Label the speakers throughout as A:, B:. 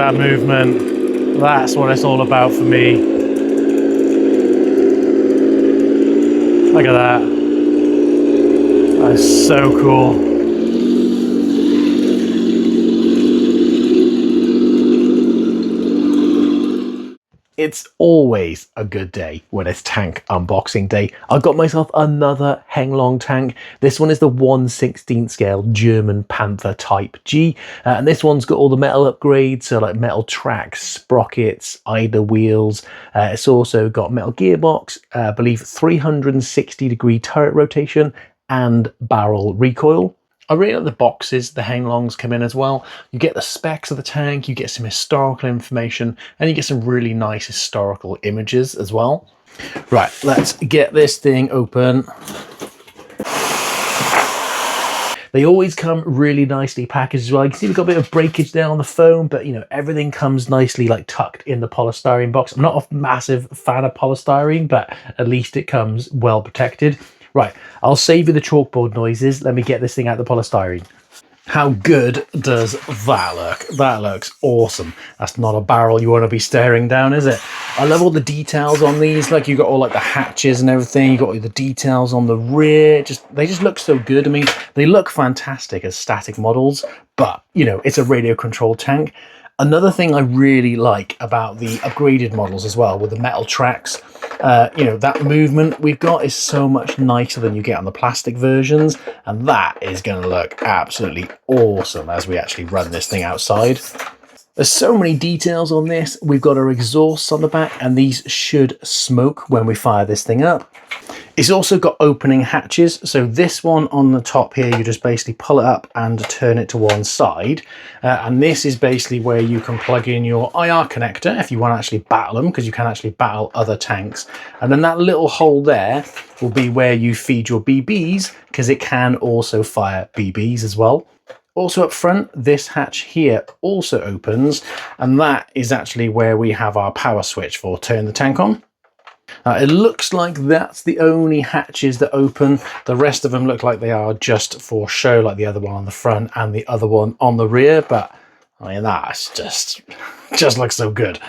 A: that movement. That's what it's all about for me. Look at that. That's so cool. It's always a good day when it's tank unboxing day. I've got myself another Heng Long tank. This one is the 1/16 scale German Panther Type G. And this one's got all the metal upgrades, so like metal tracks, sprockets, idler wheels. It's also got metal gearbox, I believe 360-degree turret rotation and barrel recoil. I really like the boxes the Heng Longs come in as well. You get the specs of the tank, you get some historical information, and you get some really nice historical images as well. Right, let's get this thing open. They always come really nicely packaged as well. You can see we've got a bit of breakage there on the foam, but you know, everything comes nicely like tucked in the polystyrene box. I'm not a massive fan of polystyrene, but at least it comes well protected. Right, I'll save you the chalkboard noises. Let me get this thing out of the polystyrene. How good does that look? That looks awesome. That's not a barrel you want to be staring down, is it? I love all the details on these. Like you got all like the hatches and everything. You got all the details on the rear. They just look so good. I mean, they look fantastic as static models, but you know, it's a radio controlled tank. Another thing I really like about the upgraded models as well, with the metal tracks, you know, that movement we've got is so much nicer than you get on the plastic versions, and that is going to look absolutely awesome as we actually run this thing outside. There's so many details on this. We've got our exhausts on the back, and these should smoke when we fire this thing up. It's also got opening hatches. So this one on the top here, you just basically pull it up and turn it to one side. And this is basically where you can plug in your IR connector if you want to actually battle them, because you can actually battle other tanks. And then that little hole there will be where you feed your BBs, because it can also fire BBs as well. Also up front, this hatch here also opens, and that is actually where we have our power switch for turn the tank on. It looks like that's the only hatches that open. The rest of them look like they are just for show, like the other one on the front and the other one on the rear, but I mean, that's just looks so good.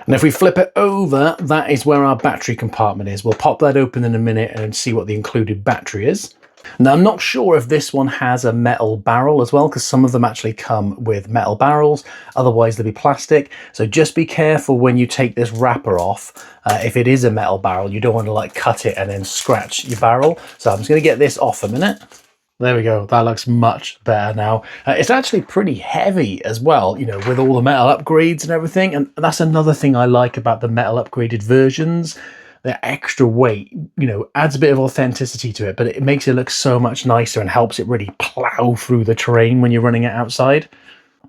A: And if we flip it over, that is where our battery compartment is. We'll pop that open in a minute and see what the included battery is. Now, I'm not sure if this one has a metal barrel as well, because some of them actually come with metal barrels. Otherwise, they'll be plastic. So just be careful when you take this wrapper off. If it is a metal barrel, you don't want to like cut it and then scratch your barrel. So I'm just going to get this off a minute. There we go. That looks much better now. It's actually pretty heavy as well, you know, with all the metal upgrades and everything. And that's another thing I like about the metal upgraded versions. The extra weight, you know, adds a bit of authenticity to it, but it makes it look so much nicer and helps it really plow through the terrain when you're running it outside.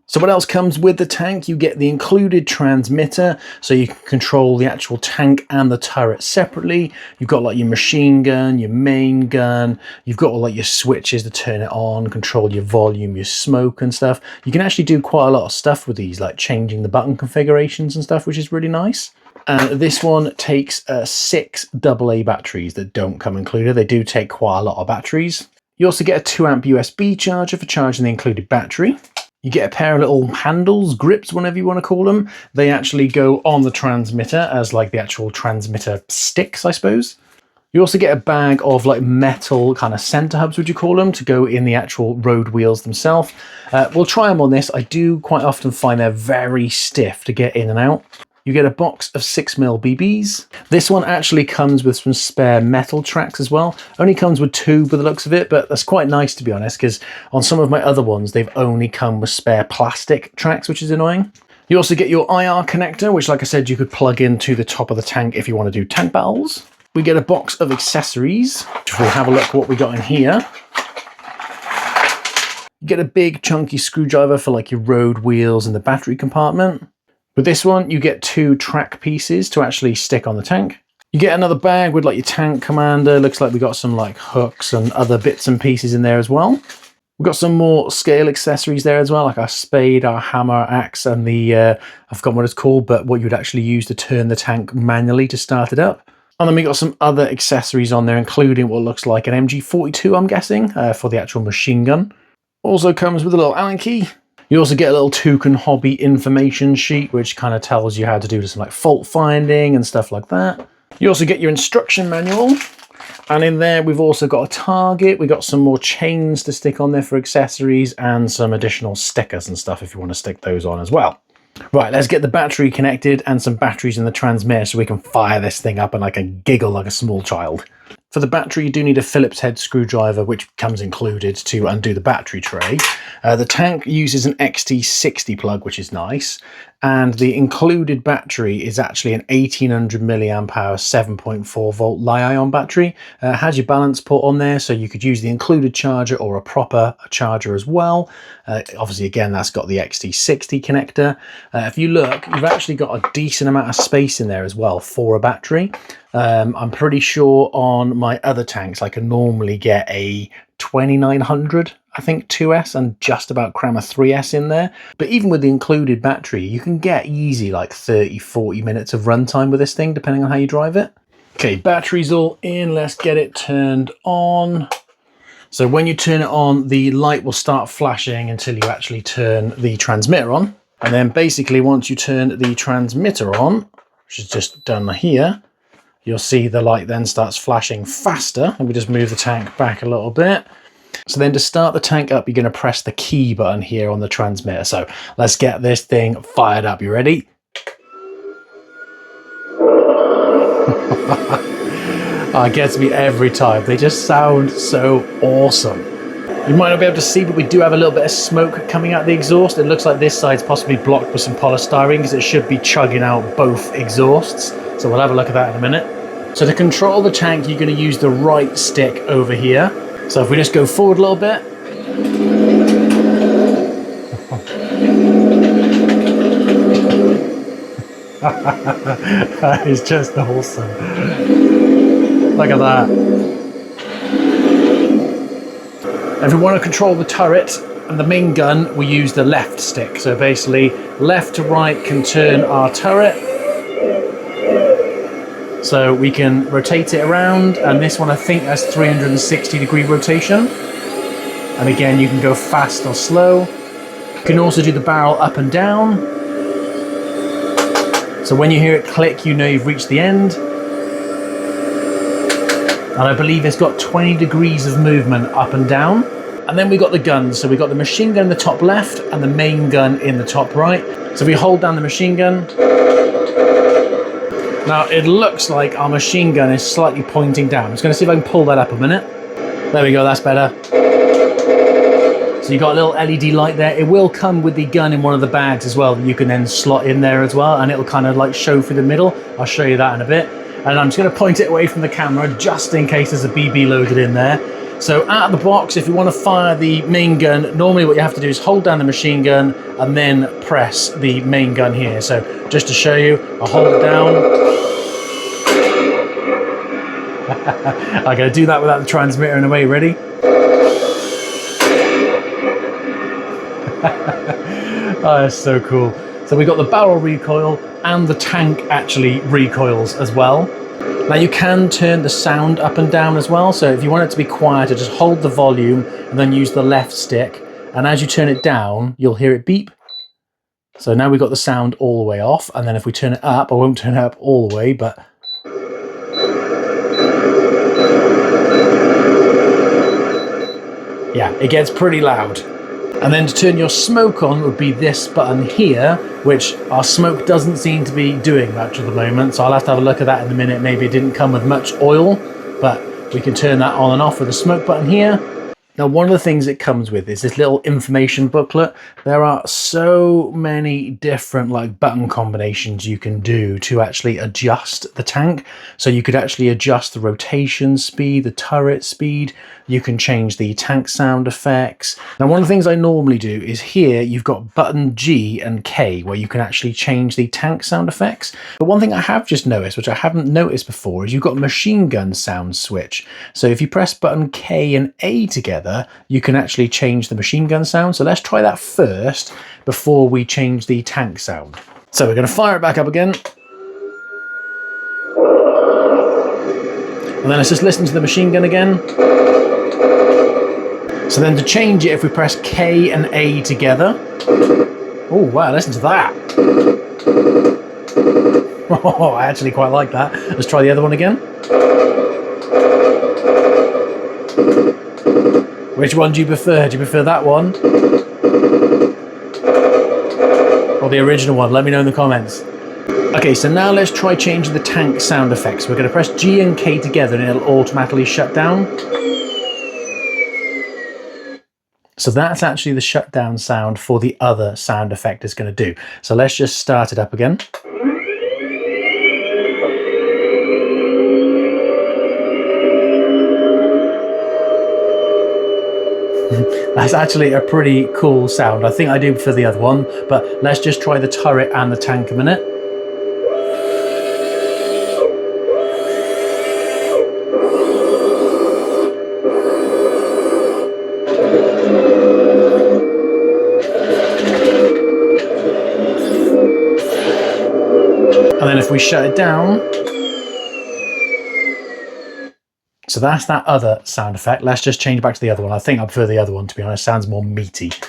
A: So what else comes with the tank? You get the included transmitter, so you can control the actual tank and the turret separately. You've got like your machine gun, your main gun. You've got all like your switches to turn it on, control your volume, your smoke and stuff. You can actually do quite a lot of stuff with these, like changing the button configurations and stuff, which is really nice. And this one takes 6 AA batteries that don't come included. They do take quite a lot of batteries. You also get a 2 amp USB charger for charging the included battery. You get a pair of little handles, grips, whatever you want to call them. They actually go on the transmitter as like the actual transmitter sticks, I suppose. You also get a bag of like metal kind of center hubs, would you call them, to go in the actual road wheels themselves. We'll try them on this. I do quite often find they're very stiff to get in and out. You get a box of 6mm BBs. This one actually comes with some spare metal tracks as well. Only comes with 2 by the looks of it, but that's quite nice to be honest, because on some of my other ones, they've only come with spare plastic tracks, which is annoying. You also get your IR connector, which like I said, you could plug into the top of the tank if you want to do tank battles. We get a box of accessories. If we have a look what we got in here. You get a big chunky screwdriver for like your road wheels and the battery compartment. With this one, you get 2 track pieces to actually stick on the tank. You get another bag with like your tank commander. Looks like we got some like hooks and other bits and pieces in there as well. We've got some more scale accessories there as well, like our spade, our hammer, axe, and the, I've forgotten what it's called, but what you'd actually use to turn the tank manually to start it up. And then we got some other accessories on there, including what looks like an MG42, I'm guessing, for the actual machine gun. Also comes with a little Allen key. You also get a little Toucan Hobby information sheet, which kind of tells you how to do some like fault finding and stuff like that. You also get your instruction manual. And in there, we've also got a target. We've got some more chains to stick on there for accessories and some additional stickers and stuff if you want to stick those on as well. Right, let's get the battery connected and some batteries in the transmitter so we can fire this thing up and I can giggle like a small child. For the battery, you do need a Phillips head screwdriver, which comes included to undo the battery tray. The tank uses an XT60 plug, which is nice. And the included battery is actually an 1800 milliamp hour 7.4 volt Li-ion battery. Has your balance port on there, so you could use the included charger or a proper charger as well. Obviously, again, that's got the XT60 connector. If you look, you've actually got a decent amount of space in there as well for a battery. I'm pretty sure on my other tanks, I can normally get a 2900, I think 2S, and just about cram a 3S in there. But even with the included battery, you can get easy like 30-40 minutes of runtime with this thing, depending on how you drive it. Okay, battery's all in. Let's get it turned on. So when you turn it on, the light will start flashing until you actually turn the transmitter on. And then basically once you turn the transmitter on, which is just done here, you'll see the light then starts flashing faster. And we just move the tank back a little bit. So then to start the tank up, you're going to press the key button here on the transmitter. So let's get this thing fired up. You ready? Oh, it gets me every time. They just sound so awesome. You might not be able to see, but we do have a little bit of smoke coming out the exhaust. It looks like this side's possibly blocked with some polystyrene because it should be chugging out both exhausts. So we'll have a look at that in a minute. So to control the tank, you're going to use the right stick over here. So if we just go forward a little bit. That is just awesome. Look at that. If we want to control the turret and the main gun, we use the left stick. So basically, left to right can turn our turret. So we can rotate it around, and this one I think has 360-degree rotation. And again, you can go fast or slow. You can also do the barrel up and down. So when you hear it click, you know you've reached the end. And I believe it's got 20 degrees of movement up and down. And then we got the guns. So we got the machine gun in the top left and the main gun in the top right. So we hold down the machine gun. Now it looks like our machine gun is slightly pointing down. I'm just going to see if I can pull that up a minute. There we go, that's better. So you got a little LED light there. It will come with the gun in one of the bags as well that you can then slot in there as well, and it'll kind of like show through the middle. I'll show you that in a bit. And I'm just going to point it away from the camera just in case there's a BB loaded in there. So out of the box, if you want to fire the main gun, normally what you have to do is hold down the machine gun and then press the main gun here. So just to show you, I'll hold it down. I'm going to do that without the transmitter in a way. Ready? Oh, that's so cool. So we got the barrel recoil and the tank actually recoils as well. Now you can turn the sound up and down as well. So if you want it to be quieter, just hold the volume and then use the left stick. And as you turn it down, you'll hear it beep. So now we've got the sound all the way off. And then if we turn it up, I won't turn it up all the way, but yeah, it gets pretty loud. And then to turn your smoke on would be this button here, which our smoke doesn't seem to be doing much at the moment. So I'll have to have a look at that in a minute. Maybe it didn't come with much oil, but we can turn that on and off with the smoke button here. Now, one of the things it comes with is this little information booklet. There are so many different like button combinations you can do to actually adjust the tank. So you could actually adjust the rotation speed, the turret speed. You can change the tank sound effects. Now, one of the things I normally do is here you've got button G and K where you can actually change the tank sound effects. But one thing I have just noticed, which I haven't noticed before, is you've got machine gun sound switch. So if you press button K and A together, you can actually change the machine gun sound. So let's try that first before we change the tank sound. So we're going to fire it back up again. And then let's just listen to the machine gun again. So then to change it, if we press K and A together. Oh wow, listen to that. Oh, I actually quite like that. Let's try the other one again. Which one do you prefer? Do you prefer that one? Or the original one? Let me know in the comments. Okay, so now let's try changing the tank sound effects. We're going to press G and K together and it'll automatically shut down. So that's actually the shutdown sound for the other sound effect it's going to do. So let's just start it up again. That's actually a pretty cool sound. I think I do prefer the other one, but let's just try the turret and the tank a minute. And then if we shut it down, so that's that other sound effect. Let's just change back to the other one. I think I prefer the other one, to be honest. Sounds more meaty. So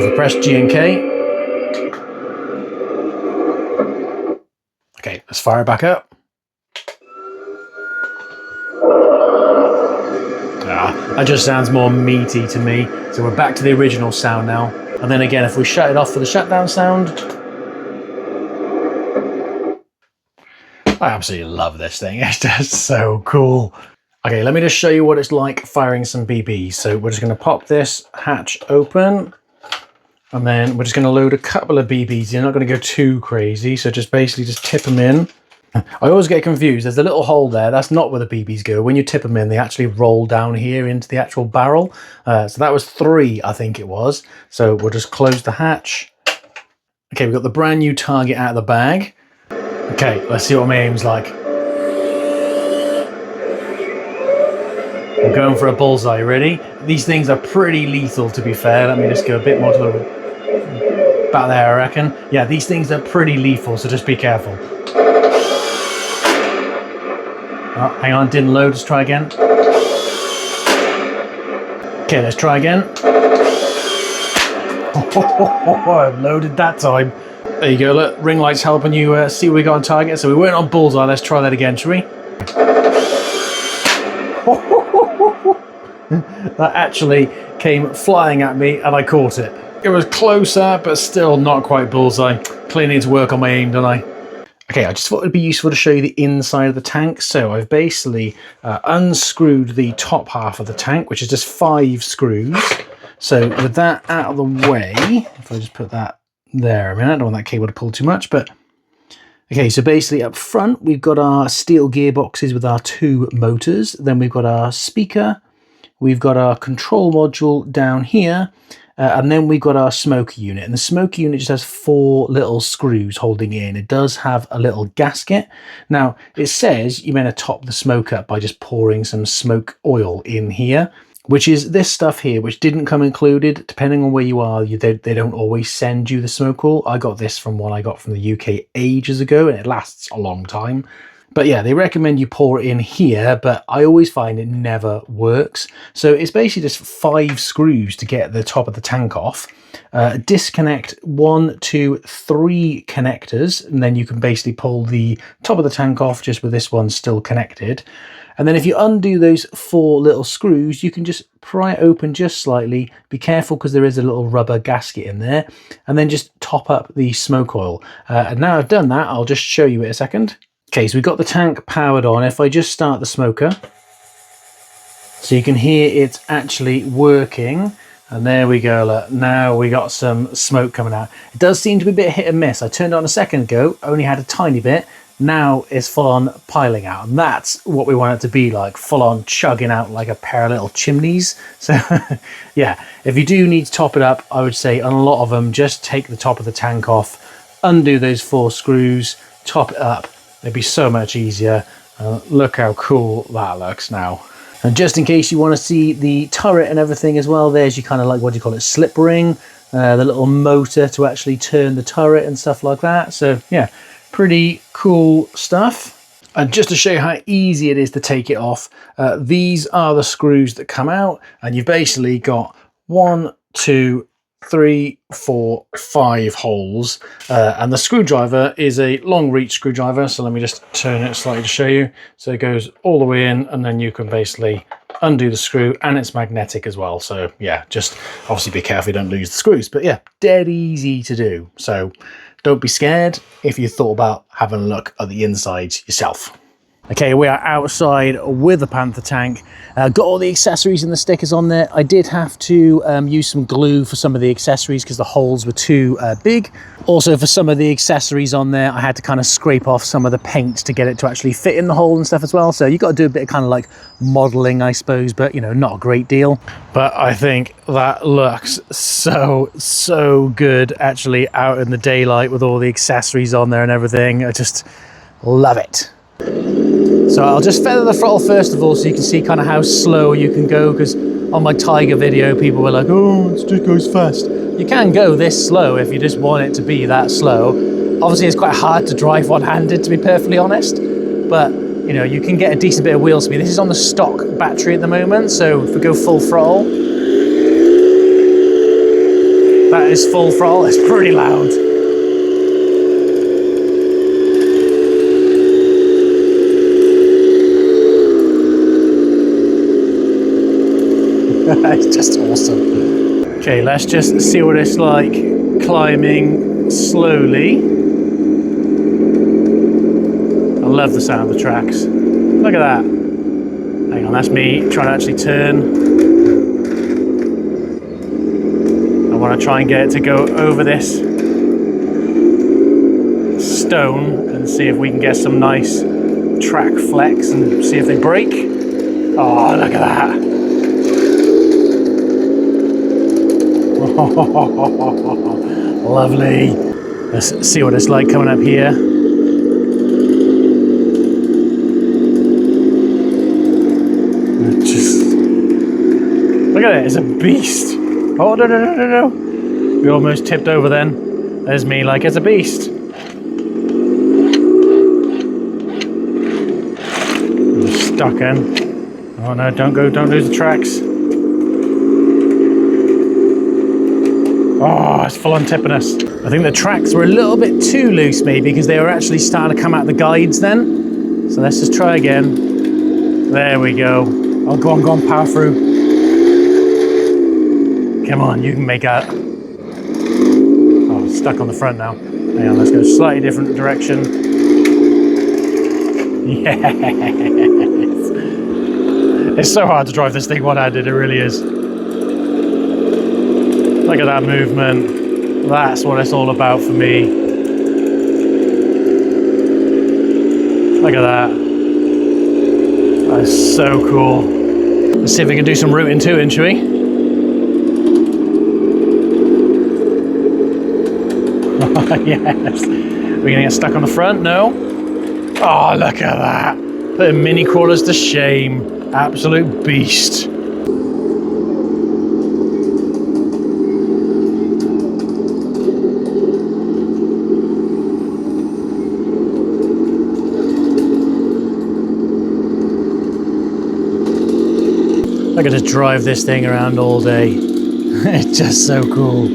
A: if we press G and K. Okay, let's fire it back up. That just sounds more meaty to me. So we're back to the original sound now. And then again, if we shut it off for the shutdown sound. I absolutely love this thing. It's just so cool. Okay, let me just show you what it's like firing some BBs. So we're just going to pop this hatch open. And then we're just going to load a couple of BBs. You're not going to go too crazy. So just basically just tip them in. I always get confused. There's a little hole there. That's not where the BBs go. When you tip them in, they actually roll down here into the actual barrel. So that was 3, I think it was. So we'll just close the hatch. Okay, we've got the brand new target out of the bag. Okay, let's see what my aim's like. I'm going for a bullseye, ready? These things are pretty lethal, to be fair. Let me just go a bit more to the back there, I reckon. Yeah, these things are pretty lethal, so just be careful. Oh, hang on, didn't load. Let's try again. Okay, let's try again. I've loaded that time. There you go, look, ring light's helping you see what we got on target. So we weren't on bullseye. Let's try that again, shall we? That actually came flying at me and I caught it. It was closer, but still not quite bullseye. Clearly need to work on my aim, don't I? Okay, I just thought it'd be useful to show you the inside of the tank. So I've basically unscrewed the top half of the tank, which is just 5 screws. So with that out of the way, if I just put that there, I mean, I don't want that cable to pull too much, but okay, so basically up front, we've got our steel gearboxes with our 2 motors. Then we've got our speaker, we've got our control module down here, and then we've got our smoker unit. And the smoker unit just has 4 little screws holding it in. It does have a little gasket. Now, it says you're meant to top the smoke up by just pouring some smoke oil in here, which is this stuff here, which didn't come included. Depending on where you are, they don't always send you the smoke oil. I got this from one I got from the UK ages ago, and it lasts a long time. But yeah, they recommend you pour it in here, but I always find it never works. So it's basically just 5 screws to get the top of the tank off. Disconnect 1, 2, 3 connectors, and then you can basically pull the top of the tank off just with this one still connected. And then if you undo those 4 little screws, you can just pry it open just slightly. Be careful because there is a little rubber gasket in there. And then just top up the smoke oil. And now I've done that, I'll just show you it a second. Okay, so we've got the tank powered on. If I just start the smoker, so you can hear it's actually working. And there we go, look, now we got some smoke coming out. It does seem to be a bit hit and miss. I turned it on a second ago, only had a tiny bit. Now it's full on piling out, and that's what we want it to be like, full on chugging out like a pair of little chimneys. So yeah, if you do need to top it up, I would say on a lot of them, just take the top of the tank off, undo those 4 screws, top it up. It'd be so much easier. Look how cool that looks now. And just in case you want to see the turret and everything as well, there's your kind of like, what do you call it, slip ring, the little motor to actually turn the turret and stuff like that. So yeah, pretty cool stuff. And just to show you how easy it is to take it off, these are the screws that come out, and you've basically got 1, 2, 3, 4, 5 holes, and the screwdriver is a long reach screwdriver. So let me just turn it slightly to show you. So it goes all the way in, and then you can basically undo the screw, and it's magnetic as well. So yeah, just obviously be careful you don't lose the screws, but yeah, dead easy to do. So don't be scared if you thought about having a look at the inside yourself. Okay, we are outside with the Panther tank. Got all the accessories and the stickers on there. I did have to use some glue for some of the accessories because the holes were too big. Also, for some of the accessories on there, I had to kind of scrape off some of the paint to get it to actually fit in the hole and stuff as well. So you got to do a bit of kind of like modeling, I suppose, but you know, not a great deal. But I think that looks so good actually out in the daylight with all the accessories on there and everything. I just love it. So I'll just feather the throttle first of all so you can see kind of how slow you can go, because on my Tiger video people were like, oh, it just goes fast. You can go this slow if you just want it to be that slow. Obviously it's quite hard to drive one-handed, to be perfectly honest, but you know, you can get a decent bit of wheel speed. This is on the stock battery at the moment, so if we go full throttle, that is full throttle. It's pretty loud. It's just awesome. Okay, let's just see what it's like climbing slowly. I love the sound of the tracks. Look at that. Hang on, that's me trying to actually turn. I want to try and get it to go over this stone and see if we can get some nice track flex and see if they break. Oh, look at that. Lovely. Let's see what it's like coming up here. Just look at it, it's a beast. Oh, no. We almost tipped over then. There's me like it's a beast. I'm stuck in. Oh no, don't lose the tracks. Oh, it's full on tipping us. I think the tracks were a little bit too loose maybe because they were actually starting to come out the guides then. So let's just try again. There we go. Oh, go on, power through. Come on, you can make out. Oh, stuck on the front now. Hang on, let's go slightly different direction. Yes. It's so hard to drive this thing one-handed, it really is. Look at that movement. That's what it's all about for me. Look at that. That's so cool. Let's see if we can do some rooting too, shall we? Yes. We're gonna get stuck on the front? No? Oh, look at that. Putting mini crawlers to shame. Absolute beast. I could just drive this thing around all day. It's just so cool.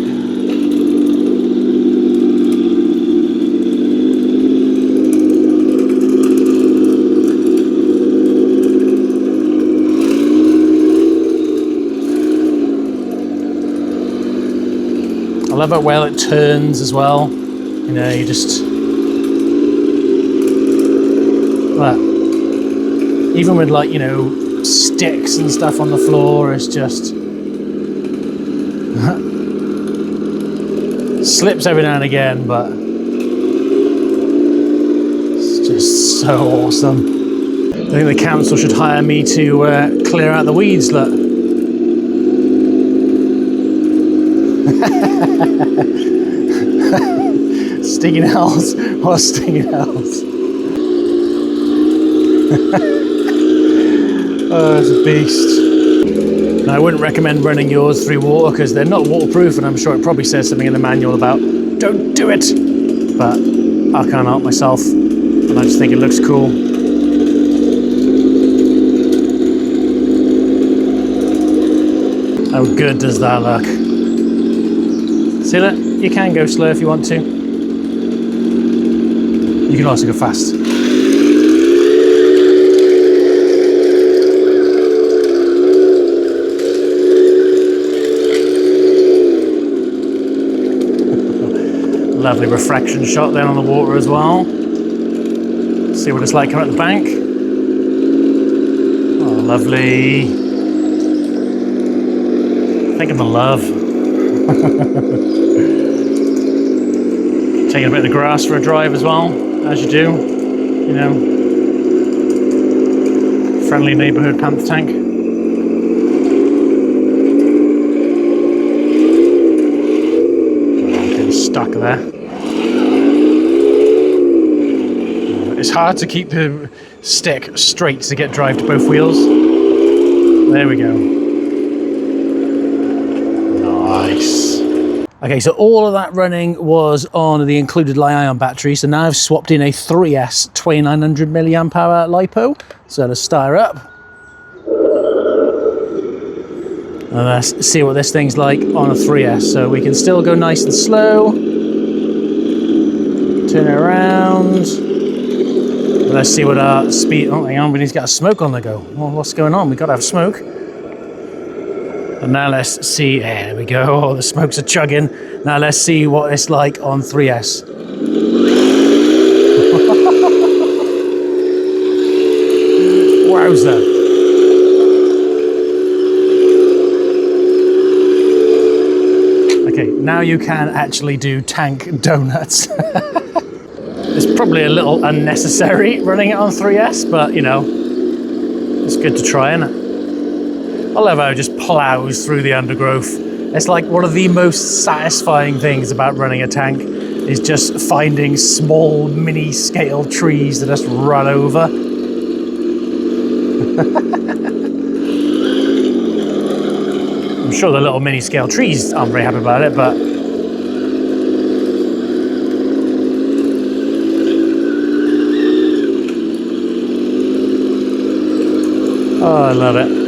A: I love it well it turns as well. You know, you just... Well, even with like, you know, sticks and stuff on the floor, it's just slips every now and again, but it's just so awesome. I think the council should hire me to clear out the weeds. Look. Stinging hells. What stinging hells. Oh, it's a beast. Now, I wouldn't recommend running yours through water because they're not waterproof, and I'm sure it probably says something in the manual about don't do it. But I can't help myself, and I just think it looks cool. How good does that look? See that? You can go slow if you want to. You can also go fast. Lovely reflection shot then on the water as well. See what it's like coming up the bank. Oh, lovely. Think of the love. Taking a bit of the grass for a drive as well, as you do. You know, friendly neighbourhood Panther tank. Getting stuck there. It's hard to keep the stick straight to get drive to both wheels. There we go. Nice. Okay, so all of that running was on the included Li-ion battery. So now I've swapped in a 3S 2900 milliamp hour LiPo. So let's start up. And let's see what this thing's like on a 3S. So we can still go nice and slow. Turn it around. Let's see what our speed. Oh, hang on, he's got a smoke on the go. Well, what's going on? We got to have smoke. And now let's see. There we go. Oh, the smokes are chugging. Now let's see what it's like on 3S. Wowza. Okay, now you can actually do tank donuts. It's probably a little unnecessary running it on 3S, but you know, it's good to try, isn't it? I love how it just plows through the undergrowth. It's like one of the most satisfying things about running a tank is just finding small mini scale trees to just run over. I'm sure the little mini scale trees aren't very happy about it, but oh, I love it.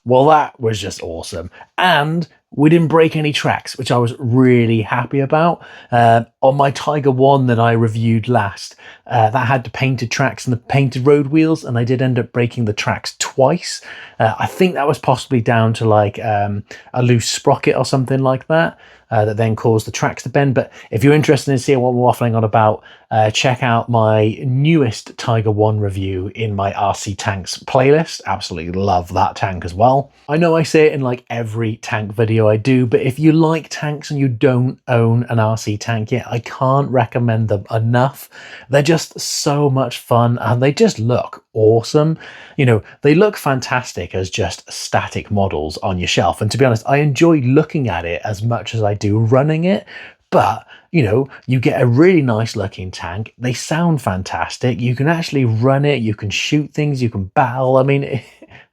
A: Well, that was just awesome. And we didn't break any tracks, which I was really happy about. On my Tiger 1 that I reviewed last, that had the painted tracks and the painted road wheels, and I did end up breaking the tracks twice. I think that was possibly down to like a loose sprocket or something like that. That then caused the tracks to bend. But if you're interested in seeing what we're waffling on about, check out my newest Tiger 1 review in my RC Tanks playlist. Absolutely love that tank as well. I know I say it in like every tank video I do, but if you like tanks and you don't own an RC tank yet, I can't recommend them enough. They're just so much fun and they just look awesome. You know, they look fantastic as just static models on your shelf. And to be honest, I enjoy looking at it as much as I do running it. But, you know, you get a really nice looking tank. They sound fantastic. You can actually run it. You can shoot things. You can battle. I mean,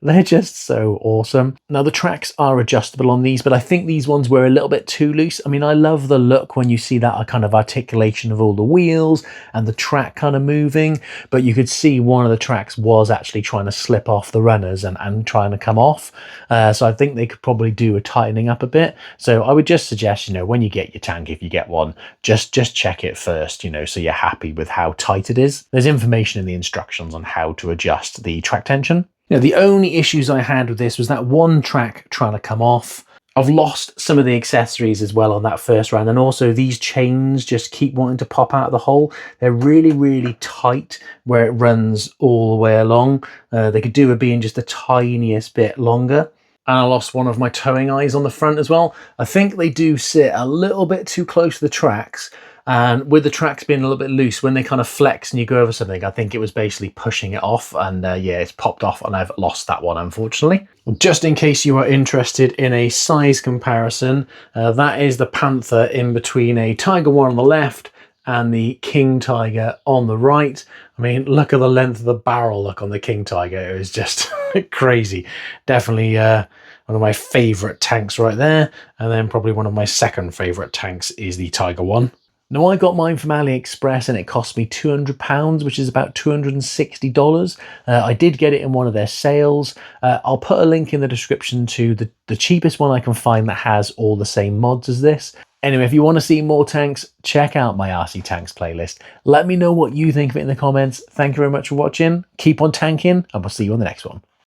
A: they're just so awesome. Now, the tracks are adjustable on these, but I think these ones were a little bit too loose. I mean, I love the look when you see that kind of articulation of all the wheels and the track kind of moving, but you could see one of the tracks was actually trying to slip off the runners and trying to come off. So I think they could probably do a tightening up a bit. So I would just suggest, you know, when you get your tank, if you get one, just check it first, you know, so you're happy with how tight it is. There's information in the instructions on how to adjust the track tension. You know, the only issues I had with this was that one track trying to come off. I've lost some of the accessories as well on that first round, and also these chains just keep wanting to pop out of the hole. They're really, really tight where it runs all the way along. They could do with being just the tiniest bit longer. And I lost one of my towing eyes on the front as well. I think they do sit a little bit too close to the tracks. And with the tracks being a little bit loose, when they kind of flex and you go over something, I think it was basically pushing it off. And yeah, it's popped off and I've lost that one, unfortunately. Just in case you are interested in a size comparison, that is the Panther in between a Tiger 1 on the left and the King Tiger on the right. I mean, look at the length of the barrel look on the King Tiger. It was just crazy. Definitely one of my favourite tanks right there. And then probably one of my second favourite tanks is the Tiger 1. Now, I got mine from Aliexpress and it cost me £200, which is about $260. I did get it in one of their sales. I'll put a link in the description to the cheapest one I can find that has all the same mods as this. Anyway, if you want to see more tanks, check out my RC Tanks playlist. Let me know what you think of it in the comments. Thank you very much for watching. Keep on tanking, and we'll see you on the next one.